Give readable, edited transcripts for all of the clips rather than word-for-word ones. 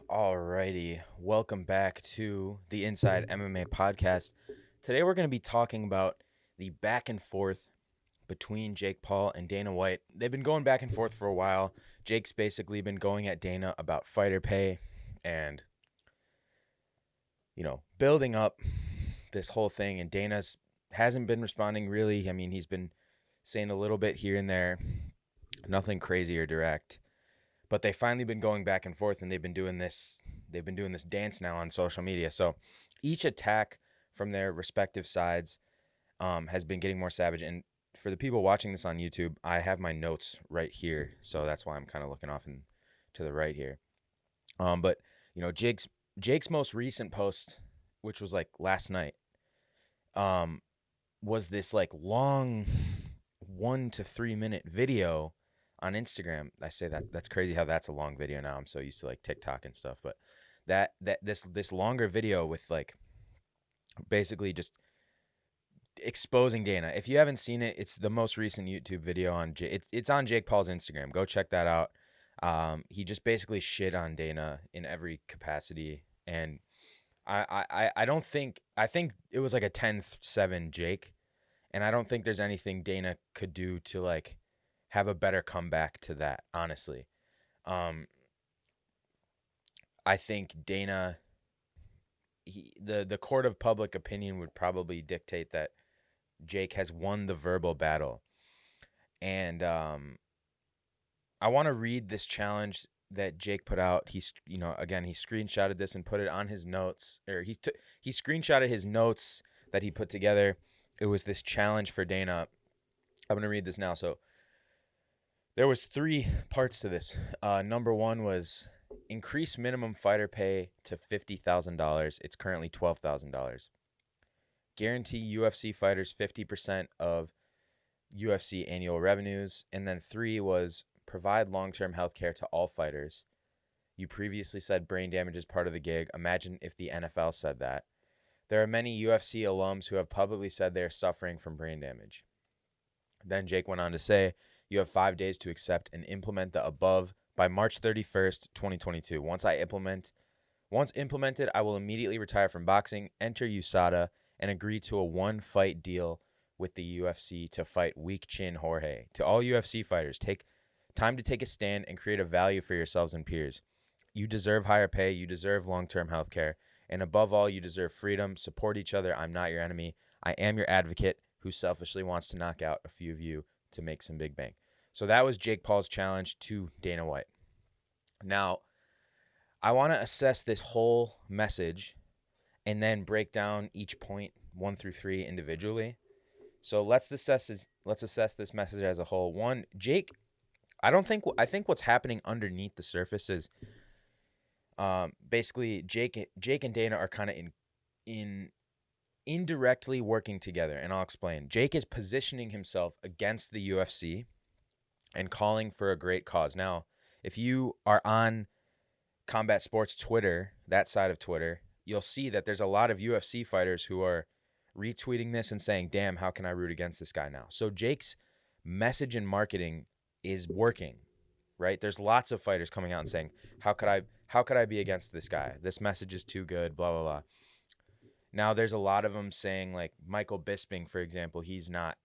Alrighty, welcome back to the Inside MMA podcast. Today we're going to be talking about the back and forth between Jake Paul and Dana White. They've been going back and forth for a while. Jake's basically been going at Dana about fighter pay and, building up this whole thing. And Dana's hasn't been responding really. I mean, he's been saying a little bit here and there, nothing crazy or direct. But they've finally been going back and forth, and they've been doing this dance now on social media. So each attack from their respective sides has been getting more savage. And for the people watching this on YouTube, I have my notes right here, so that's why I'm kind of looking off to the right here. But Jake's most recent post, which was like last night, um, was this like long 1 to 3 minute video on Instagram. I say that's crazy how that's a long video now. I'm so used to like TikTok and stuff, but this longer video with like basically just exposing Dana. If you haven't seen it, it's the most recent YouTube video on it's on Jake Paul's Instagram. Go check that out. He just basically shit on Dana in every capacity, and I don't think I think it was like a 10-7 Jake, and I don't think there's anything Dana could do to like have a better comeback to that, honestly. Um, I think Dana, the court of public opinion would probably dictate that Jake has won the verbal battle. And I want to read this challenge that Jake put out. Again, he screenshotted this and put it on his notes, or he screenshotted his notes that he put together. It was this challenge for Dana. I'm going to read this now. So there was 3 parts to this. Number 1 was increase minimum fighter pay to $50,000. It's currently $12,000. Guarantee UFC fighters 50% of UFC annual revenues. And then 3 was provide long-term health care to all fighters. You previously said brain damage is part of the gig. Imagine if the NFL said that. There are many UFC alums who have publicly said they are suffering from brain damage. Then Jake went on to say, you have 5 days to accept and implement the above by March 31st, 2022. Once implemented, I will immediately retire from boxing, enter USADA, and agree to a 1-fight deal with the UFC to fight Weak Chin Jorge. To all UFC fighters, take time to take a stand and create a value for yourselves and peers. You deserve higher pay, you deserve long-term health care, and above all, you deserve freedom. Support each other. I'm not your enemy. I am your advocate who selfishly wants to knock out a few of you to make some big bang. So that was Jake Paul's challenge to Dana White. Now, I want to assess this whole message and then break down each point 1 through 3 individually. So let's assess this message as a whole. One, Jake, I think what's happening underneath the surface is basically Jake and Dana are kind of in indirectly working together, and I'll explain. Jake is positioning himself against the UFC and calling for a great cause. Now, if you are on Combat Sports Twitter, that side of Twitter, you'll see that there's a lot of UFC fighters who are retweeting this and saying, damn, how can I root against this guy now? So Jake's message and marketing is working, right? There's lots of fighters coming out and saying, how could I be against this guy? This message is too good, blah, blah, blah. Now, there's a lot of them saying, like Michael Bisping, for example, he's not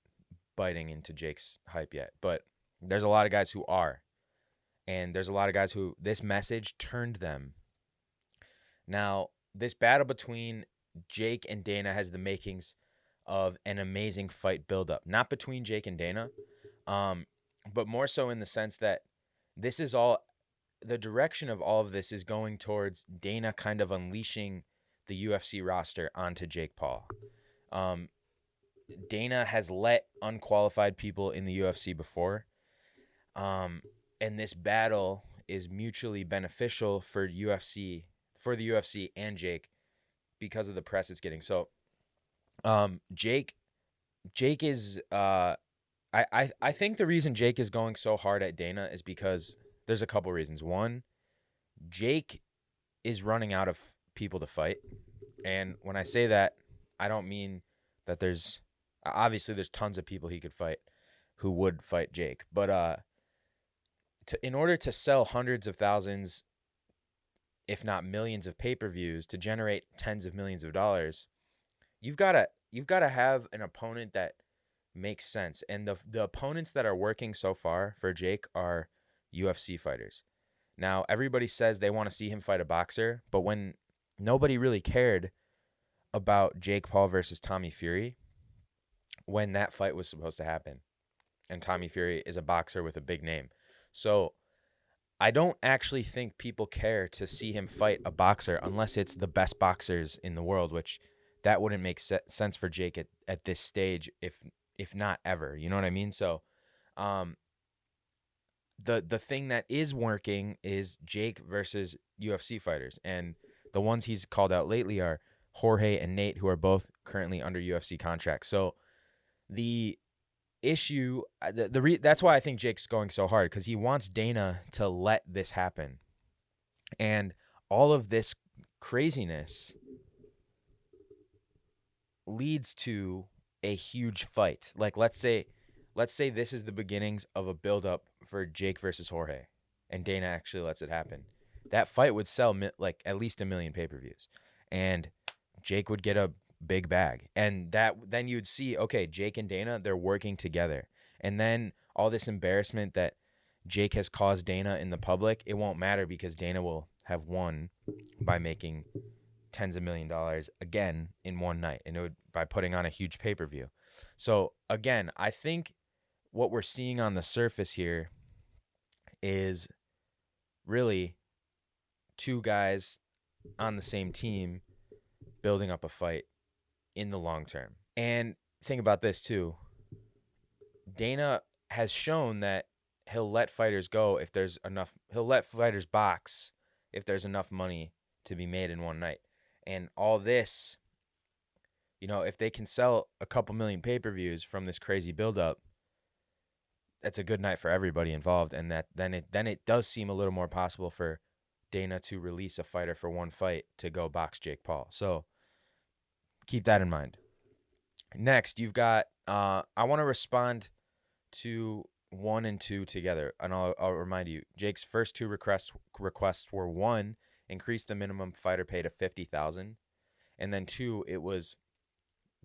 biting into Jake's hype yet, but there's a lot of guys who are. And there's a lot of guys who this message turned them. Now, this battle between Jake and Dana has the makings of an amazing fight buildup. Not between Jake and Dana, but more so in the sense that this is all the direction of all of this is going towards Dana kind of unleashing the UFC roster onto Jake Paul. Dana has let unqualified people in the UFC before. And this battle is mutually beneficial for the UFC and Jake because of the press it's getting. So, Jake is I think the reason Jake is going so hard at Dana is because there's a couple reasons. One, Jake is running out of people to fight. And when I say that, I don't mean that there's tons of people he could fight who would fight Jake. But in order to sell hundreds of thousands if not millions of pay-per-views to generate tens of millions of dollars, you've got to have an opponent that makes sense. And the opponents that are working so far for Jake are UFC fighters. Now, everybody says they want to see him fight a boxer, but when nobody really cared about Jake Paul versus Tommy Fury when that fight was supposed to happen. And Tommy Fury is a boxer with a big name. So I don't actually think people care to see him fight a boxer unless it's the best boxers in the world, which that wouldn't make sense for Jake at this stage, if not ever. You know what I mean? So um, the thing that is working is Jake versus UFC fighters. And the ones he's called out lately are Jorge and Nate, who are both currently under UFC contracts. So the issue, that's why I think Jake's going so hard, because he wants Dana to let this happen. And all of this craziness leads to a huge fight. Like, let's say this is the beginnings of a buildup for Jake versus Jorge, and Dana actually lets it happen. That fight would sell like at least 1 million pay-per-views, and Jake would get a big bag. And then you'd see, okay, Jake and Dana, they're working together. And then all this embarrassment that Jake has caused Dana in the public, it won't matter because Dana will have won by making tens of $1 million again in one night, and it would by putting on a huge pay-per-view. So again, I think what we're seeing on the surface here is really two guys on the same team building up a fight in the long term. And think about this too. Dana has shown that he'll let fighters go if there's enough. He'll let fighters box if there's enough money to be made in one night. And all this, if they can sell a couple million pay-per-views from this crazy buildup, that's a good night for everybody involved. And then it does seem a little more possible for Dana to release a fighter for one fight to go box Jake Paul. So keep that in mind. Next, you've got I want to respond to 1 and 2 together, and I'll remind you, Jake's first two requests were: 1, increase the minimum fighter pay to $50,000, and then 2, it was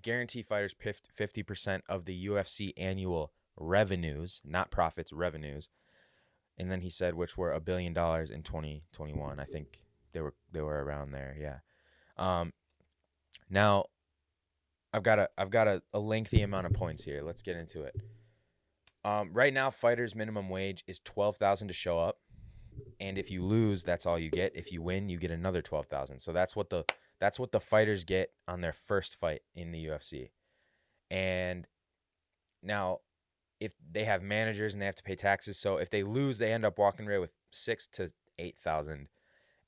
guarantee fighters 50% of the UFC annual revenues, not profits, revenues. And then he said, which were $1 billion in 2021. I think they were around there. Yeah. Now I've got a lengthy amount of points here. Let's get into it. Right now, fighters' minimum wage is $12,000 to show up, and if you lose, that's all you get. If you win, you get another $12,000. So that's what the fighters get on their first fight in the UFC. And now, if they have managers and they have to pay taxes, so if they lose, they end up walking away with $6,000 to $8,000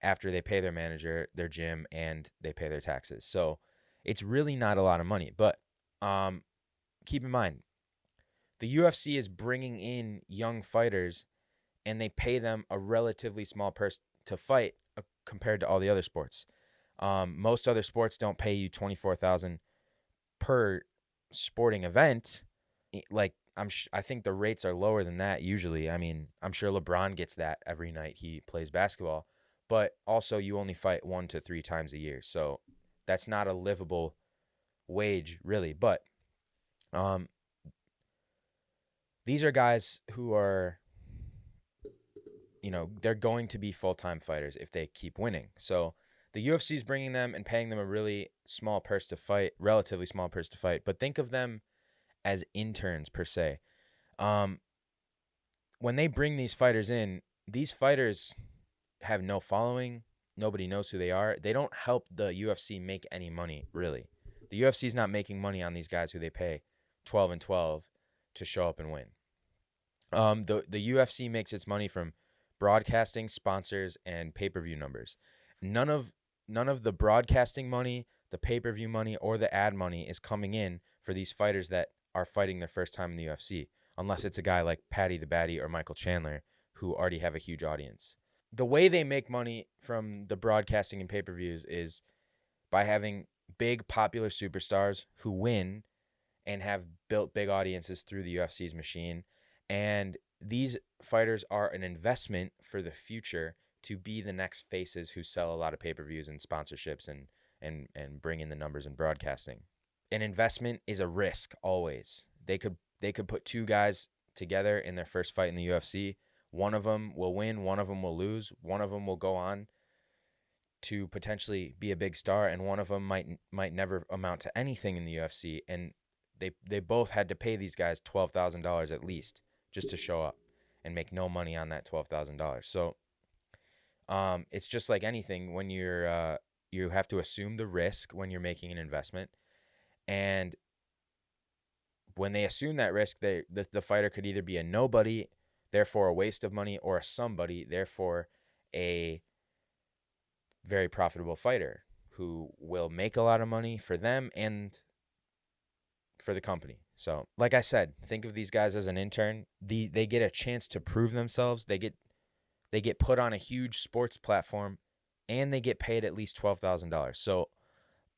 after they pay their manager, their gym, and they pay their taxes. So it's really not a lot of money. But keep in mind, the UFC is bringing in young fighters, and they pay them a relatively small purse to fight compared to all the other sports. Most other sports don't pay you $24,000 per sporting event. Like I think the rates are lower than that usually. I mean, I'm sure LeBron gets that every night he plays basketball, but also you only fight 1 to 3 times a year, so that's not a livable wage really. But these are guys who are, they're going to be full-time fighters if they keep winning. So the UFC is bringing them and paying them a really small purse to fight, relatively small purse to fight. But think of them as interns per se. When they bring these fighters in, these fighters have no following. Nobody knows who they are. They don't help the UFC make any money, really. The UFC is not making money on these guys who they pay 12 and 12 to show up and win. The UFC makes its money from broadcasting, sponsors, and pay-per-view numbers. None of the broadcasting money, the pay-per-view money, or the ad money is coming in for these fighters that are fighting their first time in the UFC, unless it's a guy like Paddy the Baddy or Michael Chandler, who already have a huge audience. The way they make money from the broadcasting and pay-per-views is by having big popular superstars who win and have built big audiences through the UFC's machine. And these fighters are an investment for the future to be the next faces who sell a lot of pay-per-views and sponsorships and bring in the numbers in broadcasting. An investment is a risk always. They could put two guys together in their first fight in the UFC. One of them will win, one of them will lose, one of them will go on to potentially be a big star, and one of them might never amount to anything in the UFC. And they both had to pay these guys $12,000 at least just to show up and make no money on that $12,000. So it's just like anything when you have to assume the risk when you're making an investment, and when they assume that risk, the fighter could either be a nobody, therefore a waste of money, or a somebody, therefore a very profitable fighter who will make a lot of money for them and for the company. So, like I said, think of these guys as an intern. They get a chance to prove themselves. They get put on a huge sports platform, and they get paid at least $12,000. So,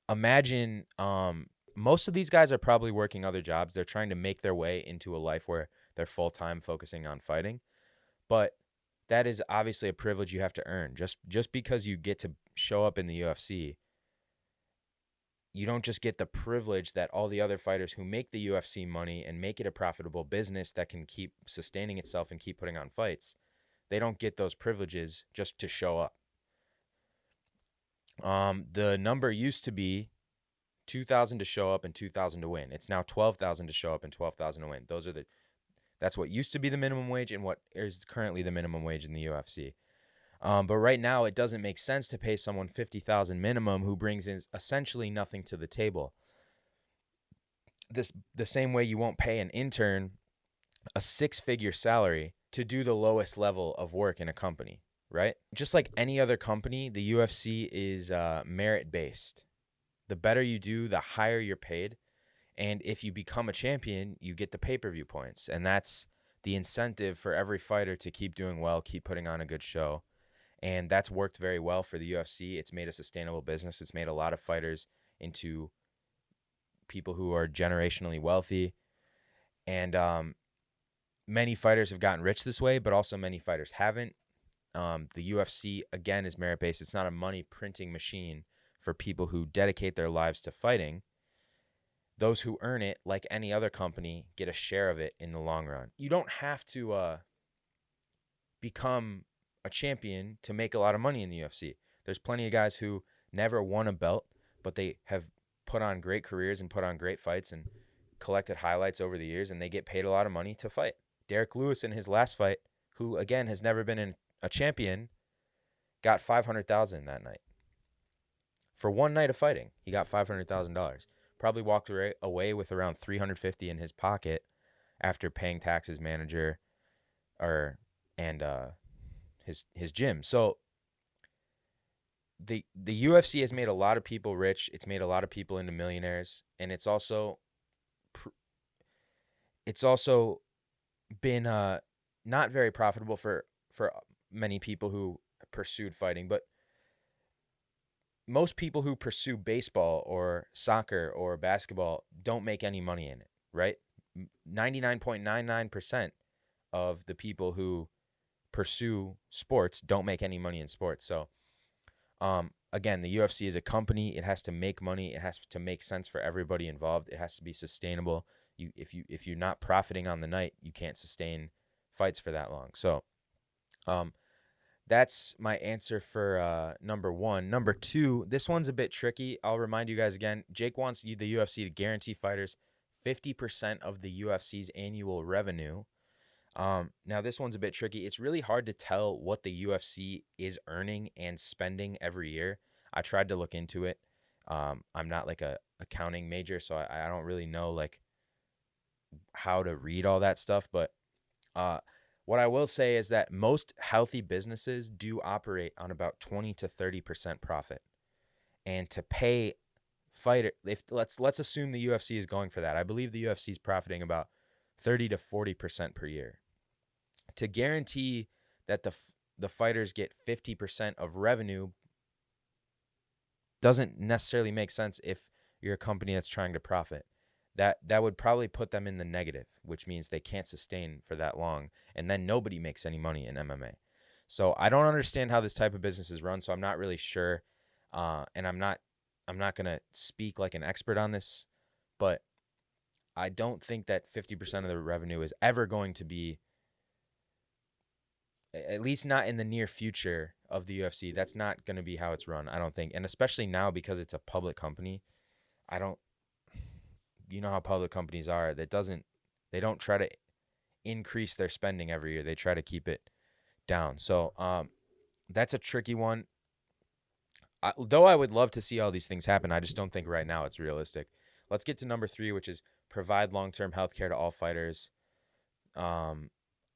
imagine most of these guys are probably working other jobs. They're trying to make their way into a life where they're full-time focusing on fighting. But that is obviously a privilege you have to earn. Just because you get to show up in the UFC, you don't just get the privilege that all the other fighters who make the UFC money and make it a profitable business that can keep sustaining itself and keep putting on fights. They don't get those privileges just to show up. The number used to be 2,000 to show up and 2,000 to win. It's now 12,000 to show up and 12,000 to win. That's what used to be the minimum wage and what is currently the minimum wage in the UFC. But right now, it doesn't make sense to pay someone $50,000 minimum who brings in essentially nothing to the table. The same way you won't pay an intern a 6-figure salary to do the lowest level of work in a company, right? Just like any other company, the UFC is merit-based. The better you do, the higher you're paid. And if you become a champion, you get the pay-per-view points. And that's the incentive for every fighter to keep doing well, keep putting on a good show. And that's worked very well for the UFC. It's made a sustainable business. It's made a lot of fighters into people who are generationally wealthy. And many fighters have gotten rich this way, but also many fighters haven't. The UFC, again, is merit-based. It's not a money printing machine for people who dedicate their lives to fighting. Those who earn it, like any other company, get a share of it in the long run. You don't have to become a champion to make a lot of money in the UFC. There's plenty of guys who never won a belt, but they have put on great careers and put on great fights and collected highlights over the years, and they get paid a lot of money to fight. Derek Lewis in his last fight, who again has never been a champion, got $500,000 that night. For one night of fighting, he got $500,000. Probably walked away with around $350 in his pocket after paying taxes, manager, and his gym. So the UFC has made a lot of people rich. It's made a lot of people into millionaires, and it's also been not very profitable for many people who pursued fighting. But most people who pursue baseball or soccer or basketball don't make any money in it, right? 99.99% of the people who pursue sports don't make any money in sports. So, again, the UFC is a company. It has to make money. It has to make sense for everybody involved. It has to be sustainable. If you're not profiting on the night, you can't sustain fights for that long. So, that's my answer for number one. Number two, this one's a bit tricky. I'll remind you guys again. Jake wants the UFC to guarantee fighters 50% of the UFC's annual revenue. Now, this one's a bit tricky. It's really hard to tell what the UFC is earning and spending every year. I tried to look into it. I'm not like a accounting major, so I don't really know like how to read all that stuff. But what I will say is that most healthy businesses do operate on about 20 to 30% profit. And to pay fighter, let's assume the UFC is going for that. I believe the UFC is profiting about 30 to 40% per year. To guarantee that the fighters get 50% of revenue doesn't necessarily make sense if you're a company that's trying to profit. That would probably put them in the negative, which means they can't sustain for that long, and then nobody makes any money in MMA. So I don't understand how this type of business is run. So I'm not really sure, and I'm not gonna speak like an expert on this, but I don't think that 50% of the revenue is ever going to be, at least not in the near future of the UFC. That's not going to be how it's run, I don't think. And especially now because it's a public company, I don't, you know how public companies are. They don't try to increase their spending every year. They try to keep it down. So that's a tricky one. Though I would love to see all these things happen, I just don't think right now it's realistic. Let's get to number 3, which is provide long-term health care to all fighters. Um,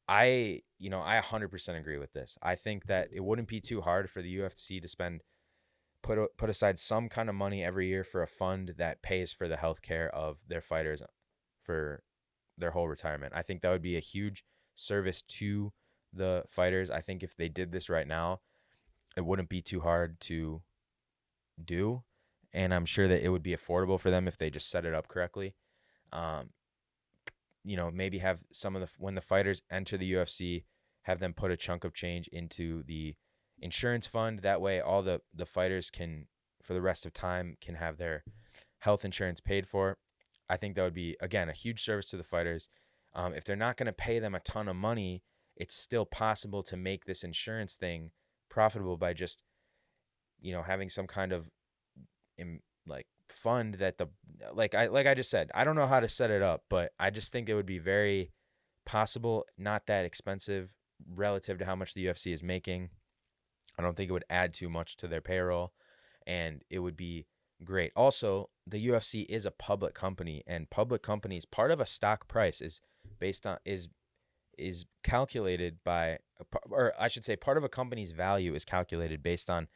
I 100% agree with this. I think that it wouldn't be too hard for the UFC to put aside some kind of money every year for a fund that pays for the health care of their fighters for their whole retirement. I think that would be a huge service to the fighters. I think if they did this right now, it wouldn't be too hard to do, and I'm sure that it would be affordable for them if they just set it up correctly. Um, maybe have some of when the fighters enter the UFC, have them put a chunk of change into the insurance fund. That way, all the fighters can, for the rest of time, can have their health insurance paid for. I think that would be, again, a huge service to the fighters. If they're not going to pay them a ton of money, it's still possible to make this insurance thing profitable by just, having some kind of like fund that the like I just said, I don't know how to set it up, but I just think it would be very possible, not that expensive relative to how much the UFC is making. I don't think it would add too much to their payroll, and it would be great. Also, the UFC is a public company, and public companies, part of a stock price is based on is calculated by, or I should say, part of a company's value is calculated based on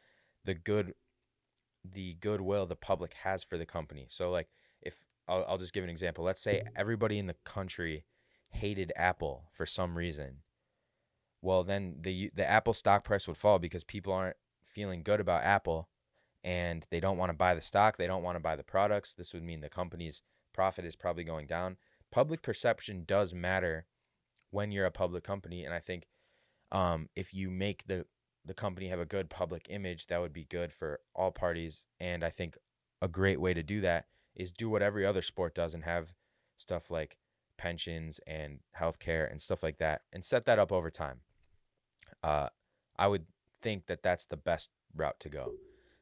the goodwill the public has for the company. So like, if I'll just give an example. Let's say everybody in the country hated Apple for some reason. Well, then the Apple stock price would fall because people aren't feeling good about Apple and they don't want to buy the stock, they don't want to buy the products. This would mean the company's profit is probably going down. Public perception does matter when you're a public company, and I think if you make the company have a good public image, that would be good for all parties. And I think a great way to do that is do what every other sport does and have stuff like pensions and healthcare and stuff like that, and set that up over time. Uh, I would think that that's the best route to go.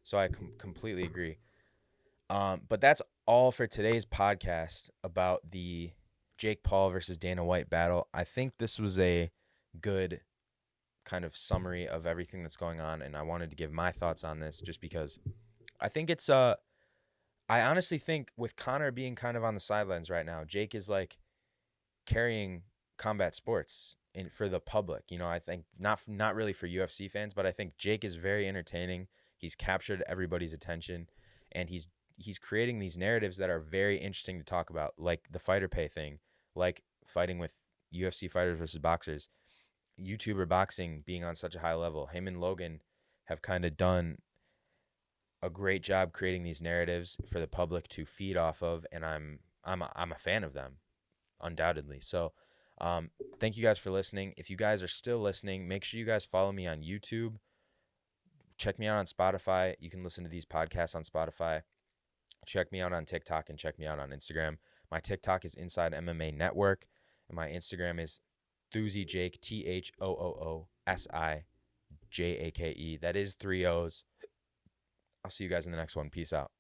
So I completely agree. But that's all for today's podcast about the Jake Paul versus Dana White battle. I think this was a good kind of summary of everything that's going on, and I wanted to give my thoughts on this just because I think it's I honestly think with Conor being kind of on the sidelines right now, Jake is like carrying combat sports for the public. I think not really for UFC fans, but I think Jake is very entertaining. He's captured everybody's attention, and he's creating these narratives that are very interesting to talk about, like the fighter pay thing, like fighting with UFC fighters versus boxers, YouTuber boxing being on such a high level. Him and Logan have kind of done a great job creating these narratives for the public to feed off of, and I'm a fan of them, undoubtedly. So, thank you guys for listening. If you guys are still listening, make sure you guys follow me on YouTube. Check me out on Spotify. You can listen to these podcasts on Spotify. Check me out on TikTok and check me out on Instagram. My TikTok is Inside MMA Network, and my Instagram is Thoozy Jake, ThooSijake. That is 3 O's. I'll see you guys in the next one. Peace out.